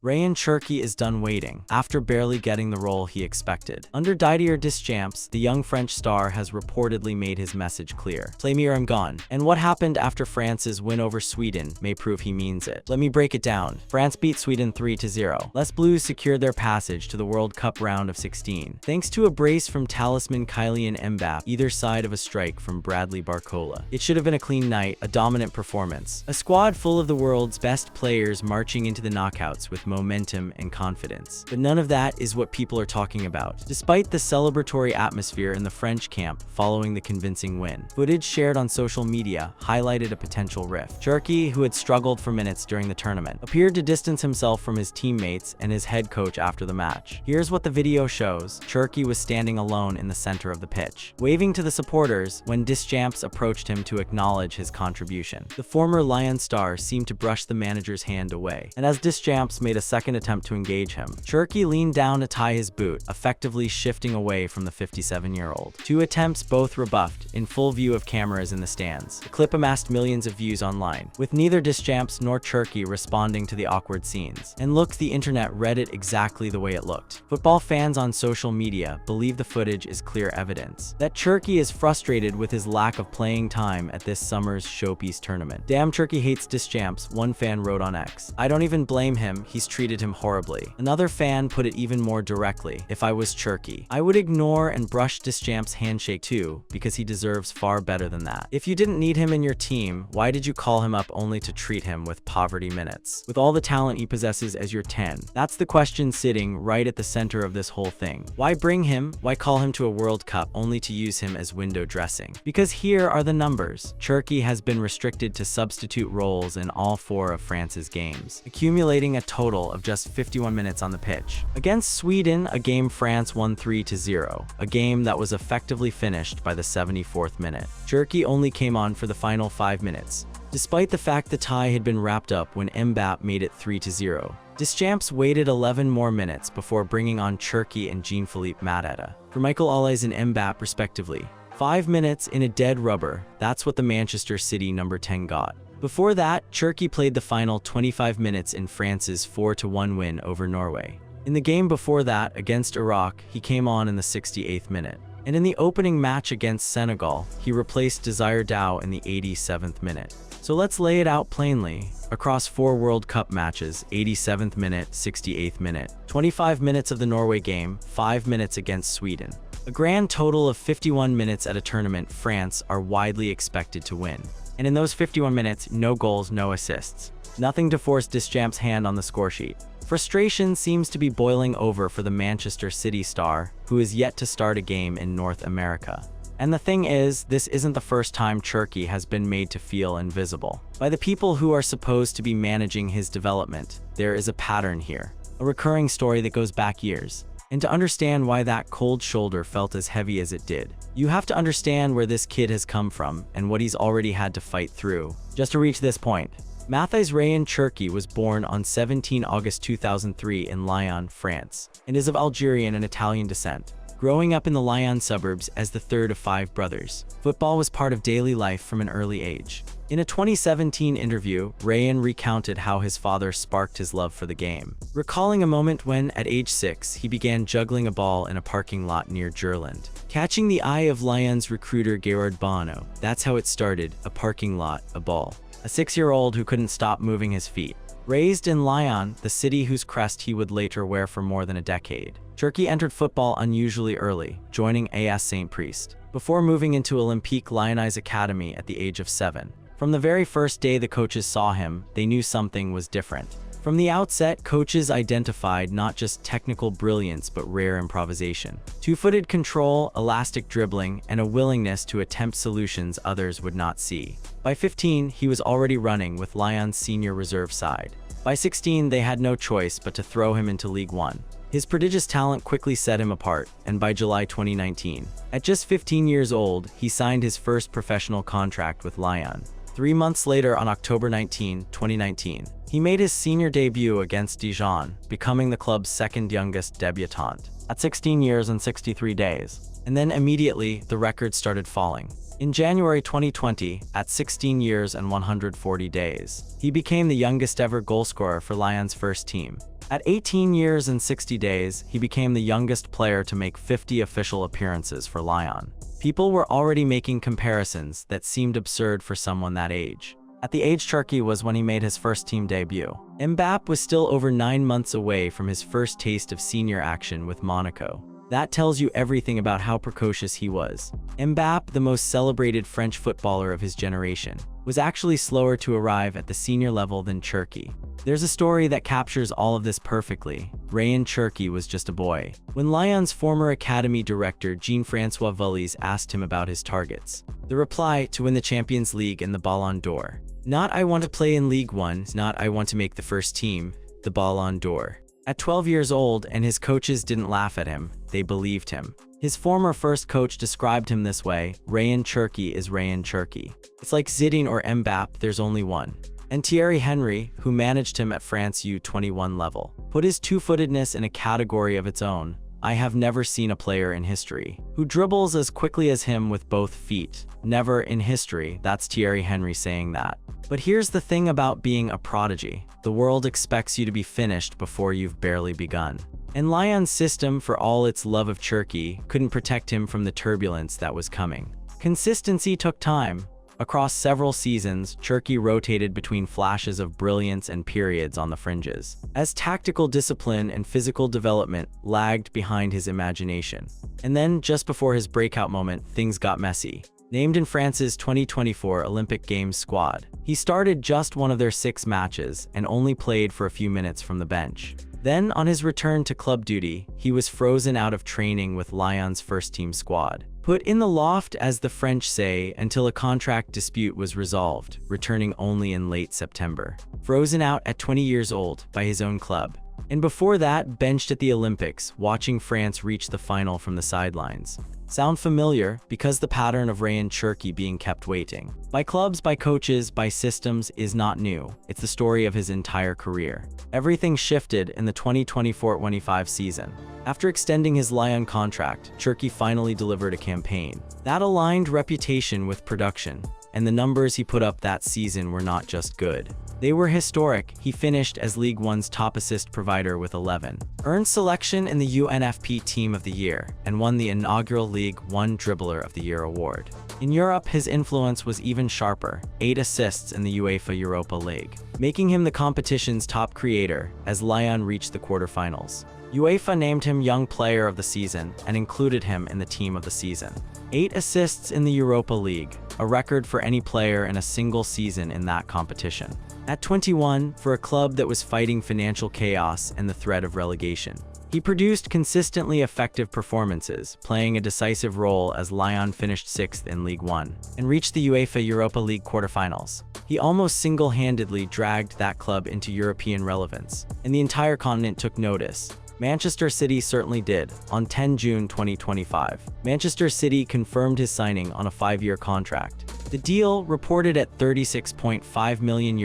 Ryan Cherki is done waiting, after barely getting the role he expected. Under Didier Deschamps, the young French star has reportedly made his message clear. Play me or I'm gone. And what happened after France's win over Sweden may prove he means it. Let me break it down. France beat Sweden 3-0. Les Bleus secured their passage to the World Cup round of 16, thanks to a brace from talisman Kylian Mbappé, either side of a strike from Bradley Barcola. It should have been a clean night, a dominant performance. A squad full of the world's best players marching into the knockouts with momentum and confidence. But none of that is what people are talking about. Despite the celebratory atmosphere in the French camp following the convincing win, footage shared on social media highlighted a potential rift. Cherki, who had struggled for minutes during the tournament, appeared to distance himself from his teammates and his head coach after the match. Here's what the video shows. Cherki was standing alone in the center of the pitch, waving to the supporters when Deschamps approached him to acknowledge his contribution. The former Lion star seemed to brush the manager's hand away, and as Deschamps made a second attempt to engage him, Cherki leaned down to tie his boot, effectively shifting away from the 57-year-old. Two attempts both rebuffed, in full view of cameras in the stands. The clip amassed millions of views online, with neither Deschamps nor Cherki responding to the awkward scenes. And look, the internet read it exactly the way it looked. Football fans on social media believe the footage is clear evidence that Cherki is frustrated with his lack of playing time at this summer's showpiece tournament. Damn, Cherki hates Deschamps, one fan wrote on X. I don't even blame him, he's treated him horribly. Another fan put it even more directly. If I was Cherki, I would ignore and brush Deschamps' handshake too, because he deserves far better than that. If you didn't need him in your team, why did you call him up only to treat him with poverty minutes? With all the talent he possesses as your 10, that's the question sitting right at the center of this whole thing. Why bring him? Why call him to a World Cup only to use him as window dressing? Because here are the numbers. Cherki has been restricted to substitute roles in all 4 of France's games, accumulating a total of just 51 minutes on the pitch. Against Sweden, a game France won 3-0, a game that was effectively finished by the 74th minute. Cherki only came on for the final 5 minutes, despite the fact the tie had been wrapped up when Mbappé made it 3-0. Deschamps waited 11 more minutes before bringing on Cherki and Jean-Philippe Mateta for Michael Olise and Mbappé respectively. 5 minutes in a dead rubber, that's what the Manchester City number 10 got. Before that, Cherki played the final 25 minutes in France's 4-1 win over Norway. In the game before that, against Iraq, he came on in the 68th minute. And in the opening match against Senegal, he replaced Desire Dow in the 87th minute. So let's lay it out plainly. Across 4 World Cup matches, 87th minute, 68th minute, 25 minutes of the Norway game, 5 minutes against Sweden. A grand total of 51 minutes at a tournament France are widely expected to win. And in those 51 minutes, no goals, no assists. Nothing to force Deschamps' hand on the scoresheet. Frustration seems to be boiling over for the Manchester City star, who is yet to start a game in North America. And the thing is, this isn't the first time Cherki has been made to feel invisible by the people who are supposed to be managing his development. There is a pattern here, a recurring story that goes back years. And to understand why that cold shoulder felt as heavy as it did, you have to understand where this kid has come from and what he's already had to fight through just to reach this point. Mathis Ryan Cherki was born on 17 August 2003 in Lyon, France, and is of Algerian and Italian descent. Growing up in the Lyon suburbs as the third of 5 brothers, football was part of daily life from an early age. In a 2017 interview, Ryan recounted how his father sparked his love for the game, recalling a moment when, at age 6, he began juggling a ball in a parking lot near Gerland, catching the eye of Lyon's recruiter Gerard Bono. That's how it started, a parking lot, a ball. A 6-year-old who couldn't stop moving his feet. Raised in Lyon, the city whose crest he would later wear for more than a decade, Cherki entered football unusually early, joining AS St. Priest, before moving into Olympique Lyonnais Academy at the age of 7. From the very first day the coaches saw him, they knew something was different. From the outset, coaches identified not just technical brilliance but rare improvisation, two-footed control, elastic dribbling, and a willingness to attempt solutions others would not see. By 15, he was already running with Lyon's senior reserve side. By 16, they had no choice but to throw him into League One. His prodigious talent quickly set him apart, and by July 2019, at just 15 years old, he signed his first professional contract with Lyon. 3 months later, on October 19, 2019, he made his senior debut against Deschamps, becoming the club's second youngest debutant, at 16 years and 63 days. And then immediately, the record started falling. In January 2020, at 16 years and 140 days, he became the youngest ever goalscorer for Lyon's first team. At 18 years and 60 days, he became the youngest player to make 50 official appearances for Lyon. People were already making comparisons that seemed absurd for someone that age. At the age Cherki was when he made his first team debut. Mbappé was still over 9 months away from his first taste of senior action with Monaco. That tells you everything about how precocious he was. Mbappé, the most celebrated French footballer of his generation, was actually slower to arrive at the senior level than Cherki. There's a story that captures all of this perfectly. Ryan Cherki was just a boy when Lyon's former academy director Jean-François Vullies asked him about his targets. The reply: to win the Champions League and the Ballon d'Or. Not "I want to play in League One," not "I want to make the first team," the Ballon d'Or. At 12 years old, and his coaches didn't laugh at him, they believed him. His former first coach described him this way: Ryan Cherki is Ryan Cherki. It's like Zidane or Mbappé, there's only one. And Thierry Henry, who managed him at France U21 level, put his two-footedness in a category of its own. I have never seen a player in history who dribbles as quickly as him with both feet. Never in history. That's Thierry Henry saying that. But here's the thing about being a prodigy. The world expects you to be finished before you've barely begun. And Lyon's system, for all its love of Cherki, couldn't protect him from the turbulence that was coming. Consistency took time. Across several seasons, Cherki rotated between flashes of brilliance and periods on the fringes, as tactical discipline and physical development lagged behind his imagination. And then, just before his breakout moment, things got messy. Named in France's 2024 Olympic Games squad, he started just one of their 6 matches and only played for a few minutes from the bench. Then, on his return to club duty, he was frozen out of training with Lyon's first-team squad. Put in the loft, as the French say, until a contract dispute was resolved, returning only in late September. Frozen out at 20 years old by his own club. And before that, benched at the Olympics, watching France reach the final from the sidelines. Sound familiar? Because the pattern of Ryan Cherki being kept waiting by clubs, by coaches, by systems is not new. It's the story of his entire career. Everything shifted in the 2024-25 season. After extending his Lyon contract, Cherki finally delivered a campaign that aligned reputation with production, and the numbers he put up that season were not just good. They were historic. He finished as League One's top assist provider with 11, earned selection in the UNFP Team of the Year, and won the inaugural League One Dribbler of the Year award. In Europe, his influence was even sharper: 8 assists in the UEFA Europa League, making him the competition's top creator as Lyon reached the quarterfinals. UEFA named him Young Player of the Season and included him in the Team of the Season. 8 assists in the Europa League, a record for any player in a single season in that competition. At 21, for a club that was fighting financial chaos and the threat of relegation, he produced consistently effective performances, playing a decisive role as Lyon finished 6th in League One and reached the UEFA Europa League quarterfinals. He almost single-handedly dragged that club into European relevance, and the entire continent took notice. Manchester City certainly did. On 10 June 2025, Manchester City confirmed his signing on a 5-year contract. The deal, reported at €36.5 million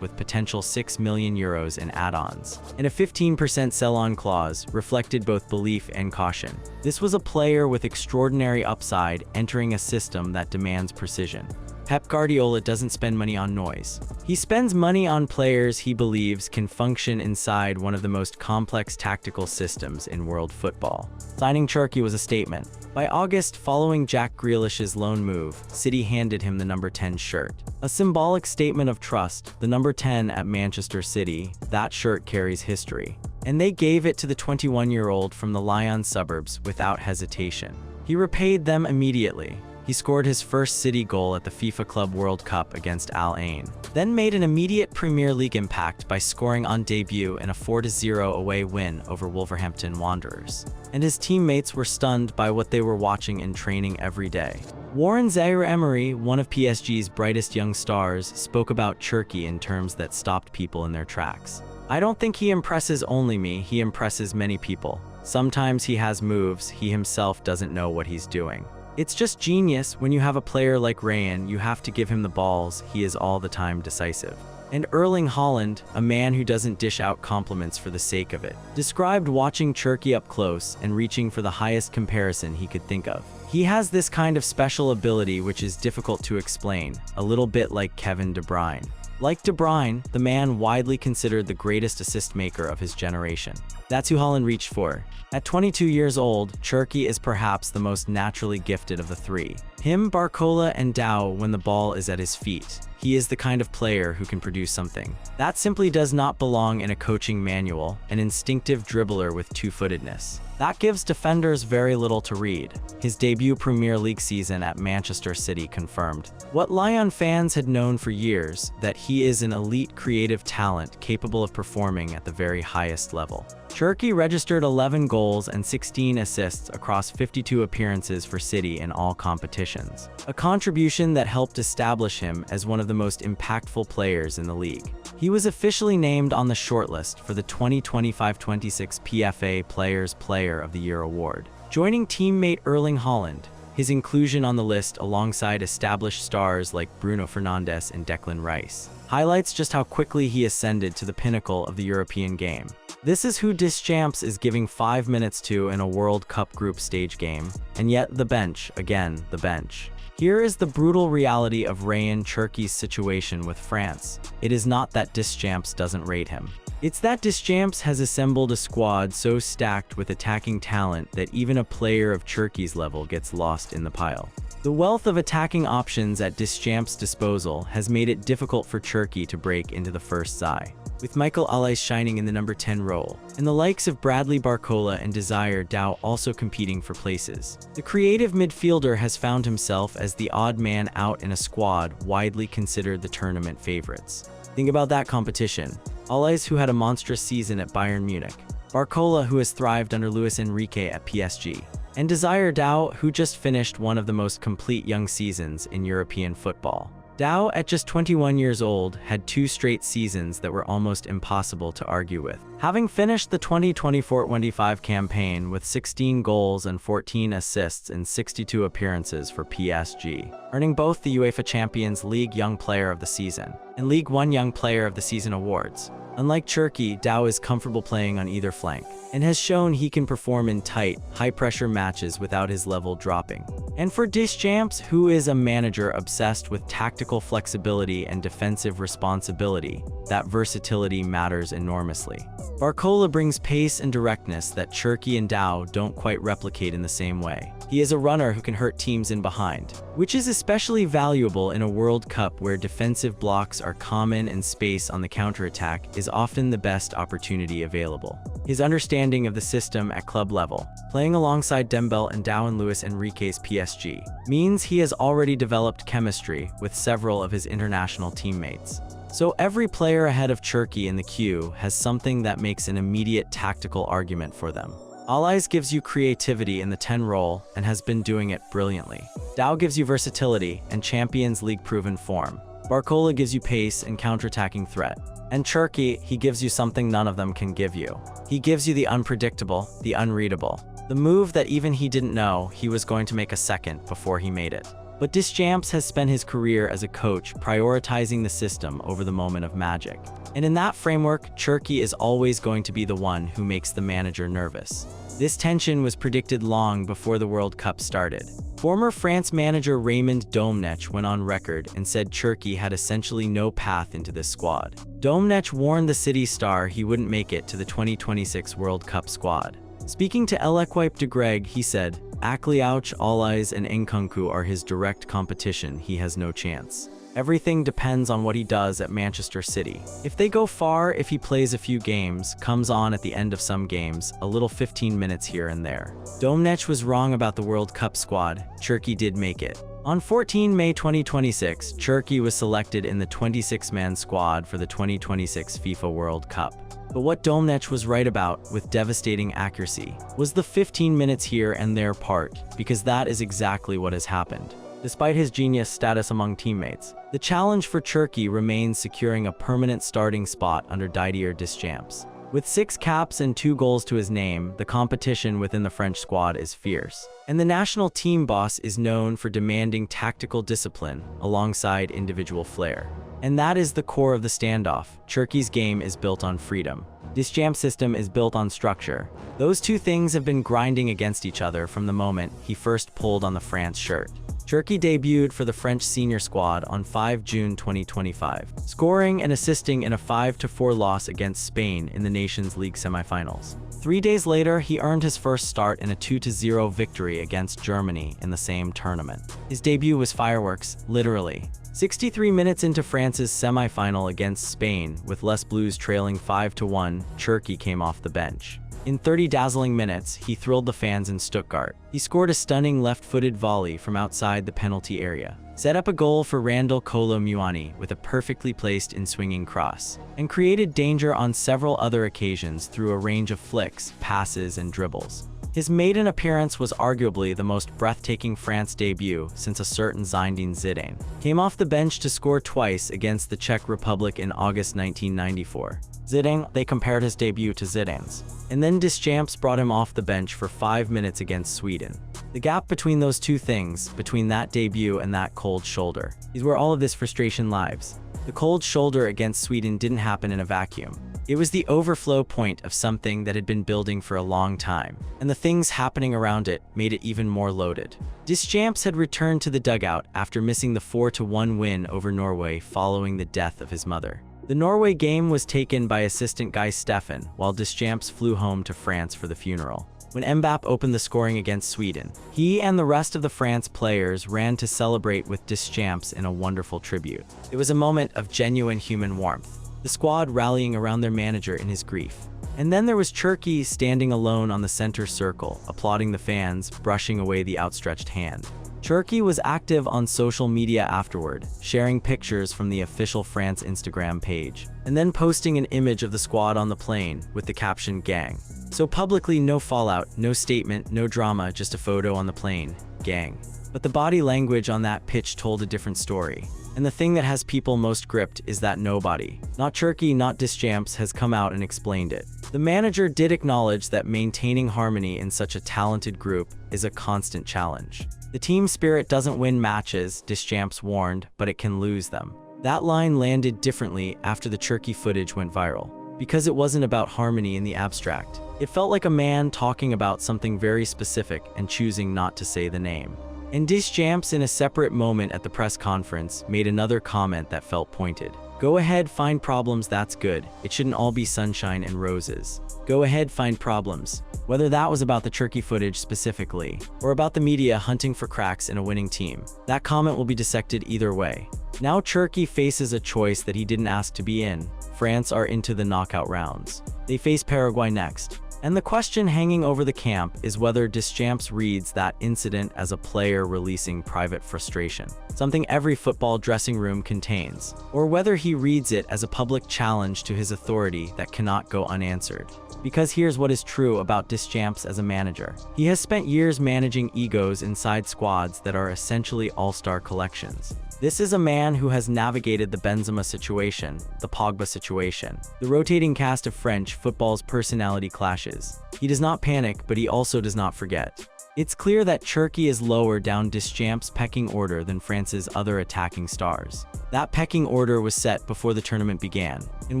with potential €6 million in add-ons, and a 15% sell-on clause, reflected both belief and caution. This was a player with extraordinary upside entering a system that demands precision. Pep Guardiola doesn't spend money on noise. He spends money on players he believes can function inside one of the most complex tactical systems in world football. Signing Cherki was a statement. By August, following Jack Grealish's loan move, City handed him the number 10 shirt. A symbolic statement of trust. The number 10 at Manchester City, that shirt carries history. And they gave it to the 21-year-old from the Lyon suburbs without hesitation. He repaid them immediately. He scored his first City goal at the FIFA Club World Cup against Al Ain, then made an immediate Premier League impact by scoring on debut in a 4-0 away win over Wolverhampton Wanderers. And his teammates were stunned by what they were watching in training every day. Warren Zaïre-Emery, one of PSG's brightest young stars, spoke about Cherki in terms that stopped people in their tracks. "I don't think he impresses only me, he impresses many people. Sometimes he has moves, he himself doesn't know what he's doing. It's just genius. When you have a player like Ryan, you have to give him the balls. He is all the time decisive." And Erling Haaland, a man who doesn't dish out compliments for the sake of it, described watching Cherki up close and reaching for the highest comparison he could think of. "He has this kind of special ability which is difficult to explain, a little bit like Kevin De Bruyne. Like De Bruyne, the man widely considered the greatest assist maker of his generation. That's who Haaland reached for. At 22 years old, Cherki is perhaps the most naturally gifted of the three. Him, Barcola, and Dow when the ball is at his feet. He is the kind of player who can produce something. That simply does not belong in a coaching manual, an instinctive dribbler with two-footedness. That gives defenders very little to read. His debut Premier League season at Manchester City confirmed what Lyon fans had known for years, that he is an elite creative talent capable of performing at the very highest level. Cherki registered 11 goals and 16 assists across 52 appearances for City in all competitions, a contribution that helped establish him as one of the most impactful players in the league. He was officially named on the shortlist for the 2025-26 PFA Players Player of the Year award, joining teammate Erling Haaland. His inclusion on the list alongside established stars like Bruno Fernandes and Declan Rice highlights just how quickly he ascended to the pinnacle of the European game. This is who Deschamps is giving 5 minutes to in a World Cup group stage game, and yet the bench, again, the bench. Here is the brutal reality of Ryan Cherki's situation with France. It is not that Deschamps doesn't rate him. It's that Deschamps has assembled a squad so stacked with attacking talent that even a player of Cherki's level gets lost in the pile. The wealth of attacking options at Deschamps' disposal has made it difficult for Cherki to break into the first eye, with Michael Olise shining in the number 10 role, and the likes of Bradley Barcola and Desire Dow also competing for places. The creative midfielder has found himself as the odd man out in a squad widely considered the tournament favorites. Think about that competition. Olise, who had a monstrous season at Bayern Munich, Barcola, who has thrived under Luis Enrique at PSG, and Desire Dow, who just finished one of the most complete young seasons in European football. Dow, at just 21 years old, had 2 straight seasons that were almost impossible to argue with, having finished the 2024-25 campaign with 16 goals and 14 assists in 62 appearances for PSG, earning both the UEFA Champions League Young Player of the Season and League One Young Player of the Season awards. Unlike Cherki, Dow is comfortable playing on either flank, and has shown he can perform in tight, high-pressure matches without his level dropping. And for Deschamps, who is a manager obsessed with tactical flexibility and defensive responsibility, that versatility matters enormously. Barcola brings pace and directness that Cherki and Dow don't quite replicate in the same way. He is a runner who can hurt teams in behind, which is especially valuable in a World Cup where defensive blocks are common and space on the counterattack is often the best opportunity available. His understanding of the system at club level, playing alongside Dembele and Dow and Luis Enrique's PSG, means he has already developed chemistry with several of his international teammates. So every player ahead of Cherki in the queue has something that makes an immediate tactical argument for them. Olise gives you creativity in the 10 role and has been doing it brilliantly. Dow gives you versatility and Champions League proven form. Barcola gives you pace and counterattacking threat. And Cherki, he gives you something none of them can give you. He gives you the unpredictable, the unreadable, the move that even he didn't know he was going to make a second before he made it. But Deschamps has spent his career as a coach prioritizing the system over the moment of magic. And in that framework, Cherki is always going to be the one who makes the manager nervous. This tension was predicted long before the World Cup started. Former France manager Raymond Domenech went on record and said Cherki had essentially no path into this squad. Domenech warned the City star he wouldn't make it to the 2026 World Cup squad. Speaking to L'Equipe de Greg, he said, Akliouch, Olise, and Nkunku are his direct competition. He has no chance. Everything depends on what he does at Manchester City. If they go far, if he plays a few games, comes on at the end of some games, a little 15 minutes here and there. Domenech was wrong about the World Cup squad. Cherki did make it. On 14 May 2026, Cherki was selected in the 26-man squad for the 2026 FIFA World Cup. But what Domenech was right about, with devastating accuracy, was the 15 minutes here and there part, because that is exactly what has happened. Despite his genius status among teammates, the challenge for Cherki remains securing a permanent starting spot under Didier Deschamps. With 6 caps and 2 goals to his name, the competition within the French squad is fierce. And the national team boss is known for demanding tactical discipline alongside individual flair. And that is the core of the standoff. Cherki's game is built on freedom. Deschamps' system is built on structure. Those two things have been grinding against each other from the moment he first pulled on the France shirt. Cherki debuted for the French senior squad on 5 June 2025, scoring and assisting in a 5-4 loss against Spain in the Nations League semifinals. 3 days later, he earned his first start in a 2-0 victory against Germany in the same tournament. His debut was fireworks, literally. 63 minutes into France's semi-final against Spain, with Les Bleus trailing 5-1, Cherki came off the bench. In 30 dazzling minutes, he thrilled the fans in Stuttgart. He scored a stunning left-footed volley from outside the penalty area, set up a goal for Randall Kolo Muani with a perfectly placed in-swinging cross, and created danger on several other occasions through a range of flicks, passes, and dribbles. His maiden appearance was arguably the most breathtaking France debut since a certain Zinedine Zidane came off the bench to score twice against the Czech Republic in August 1994. Zidane, they compared his debut to Zidane's. And then Deschamps brought him off the bench for 5 minutes against Sweden. The gap between those two things, between that debut and that cold shoulder, is where all of this frustration lies. The cold shoulder against Sweden didn't happen in a vacuum. It was the overflow point of something that had been building for a long time, and the things happening around it made it even more loaded. Deschamps had returned to the dugout after missing the 4-1 win over Norway following the death of his mother. The Norway game was taken by assistant Guy Steffen, while Deschamps flew home to France for the funeral. When Mbappé opened the scoring against Sweden, he and the rest of the France players ran to celebrate with Deschamps in a wonderful tribute. It was a moment of genuine human warmth, the squad rallying around their manager in his grief. And then there was Cherki standing alone on the center circle, applauding the fans, brushing away the outstretched hand. Cherki was active on social media afterward, sharing pictures from the official France Instagram page, and then posting an image of the squad on the plane with the caption "Gang." So publicly, no fallout, no statement, no drama, just a photo on the plane, gang. But the body language on that pitch told a different story. And the thing that has people most gripped is that nobody, not Cherki, not Deschamps, has come out and explained it. The manager did acknowledge that maintaining harmony in such a talented group is a constant challenge. The team spirit doesn't win matches, Deschamps warned, but it can lose them. That line landed differently after the Cherki footage went viral, because it wasn't about harmony in the abstract. It felt like a man talking about something very specific and choosing not to say the name. And Deschamps, in a separate moment at the press conference, made another comment that felt pointed. Go ahead, find problems, that's good. It shouldn't all be sunshine and roses. Go ahead, find problems. Whether that was about the Cherki footage specifically, or about the media hunting for cracks in a winning team, that comment will be dissected either way. Now Cherki faces a choice that he didn't ask to be in. France are into the knockout rounds. They face Paraguay next. And the question hanging over the camp is whether Deschamps reads that incident as a player releasing private frustration, something every football dressing room contains, or whether he reads it as a public challenge to his authority that cannot go unanswered. Because here's what is true about Deschamps as a manager. He has spent years managing egos inside squads that are essentially all-star collections. This is a man who has navigated the Benzema situation, the Pogba situation, the rotating cast of French football's personality clashes. He does not panic, but he also does not forget. It's clear that Cherki is lower down Deschamps' pecking order than France's other attacking stars. That pecking order was set before the tournament began, and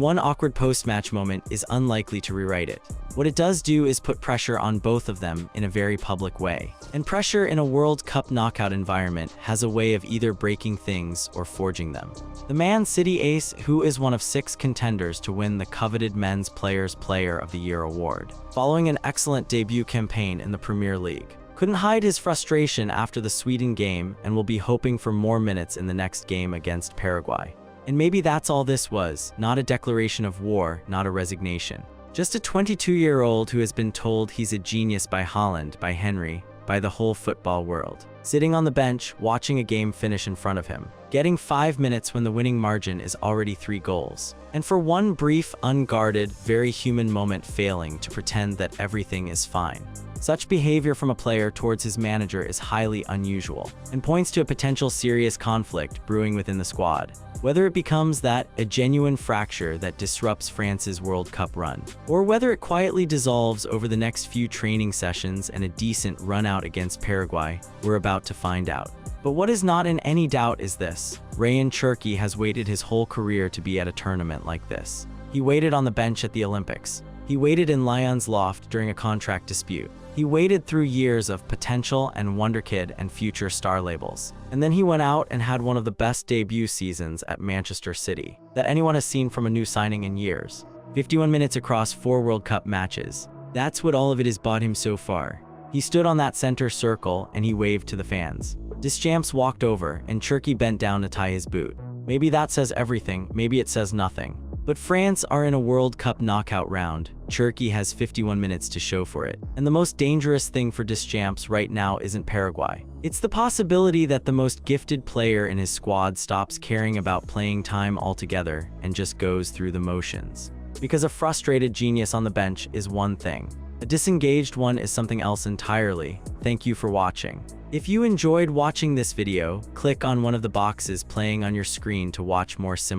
one awkward post-match moment is unlikely to rewrite it. What it does do is put pressure on both of them in a very public way. And pressure in a World Cup knockout environment has a way of either breaking things or forging them. The Man City ace, who is one of 6 contenders to win the coveted Men's Players Player of the Year award, following an excellent debut campaign in the Premier League, couldn't hide his frustration after the Sweden game and will be hoping for more minutes in the next game against Paraguay. And maybe that's all this was, not a declaration of war, not a resignation. Just a 22-year-old who has been told he's a genius by Haaland, by Henry, by the whole football world. Sitting on the bench, watching a game finish in front of him. Getting 5 minutes when the winning margin is already 3 goals. And for one brief, unguarded, very human moment failing to pretend that everything is fine. Such behavior from a player towards his manager is highly unusual, and points to a potential serious conflict brewing within the squad. Whether it becomes that, a genuine fracture that disrupts France's World Cup run, or whether it quietly dissolves over the next few training sessions and a decent run out against Paraguay, we're about to find out. But what is not in any doubt is this: Rayan Cherki has waited his whole career to be at a tournament like this. He waited on the bench at the Olympics. He waited in Lyon's loft during a contract dispute. He waited through years of potential and wonderkid and future star labels. And then he went out and had one of the best debut seasons at Manchester City that anyone has seen from a new signing in years. 51 minutes across 4 World Cup matches. That's what all of it has bought him so far. He stood on that center circle and he waved to the fans. Deschamps walked over and Cherki bent down to tie his boot. Maybe that says everything, maybe it says nothing. But France are in a World Cup knockout round. Cherki has 51 minutes to show for it. And the most dangerous thing for Deschamps right now isn't Paraguay. It's the possibility that the most gifted player in his squad stops caring about playing time altogether and just goes through the motions. Because a frustrated genius on the bench is one thing. A disengaged one is something else entirely. Thank you for watching. If you enjoyed watching this video, click on one of the boxes playing on your screen to watch more similar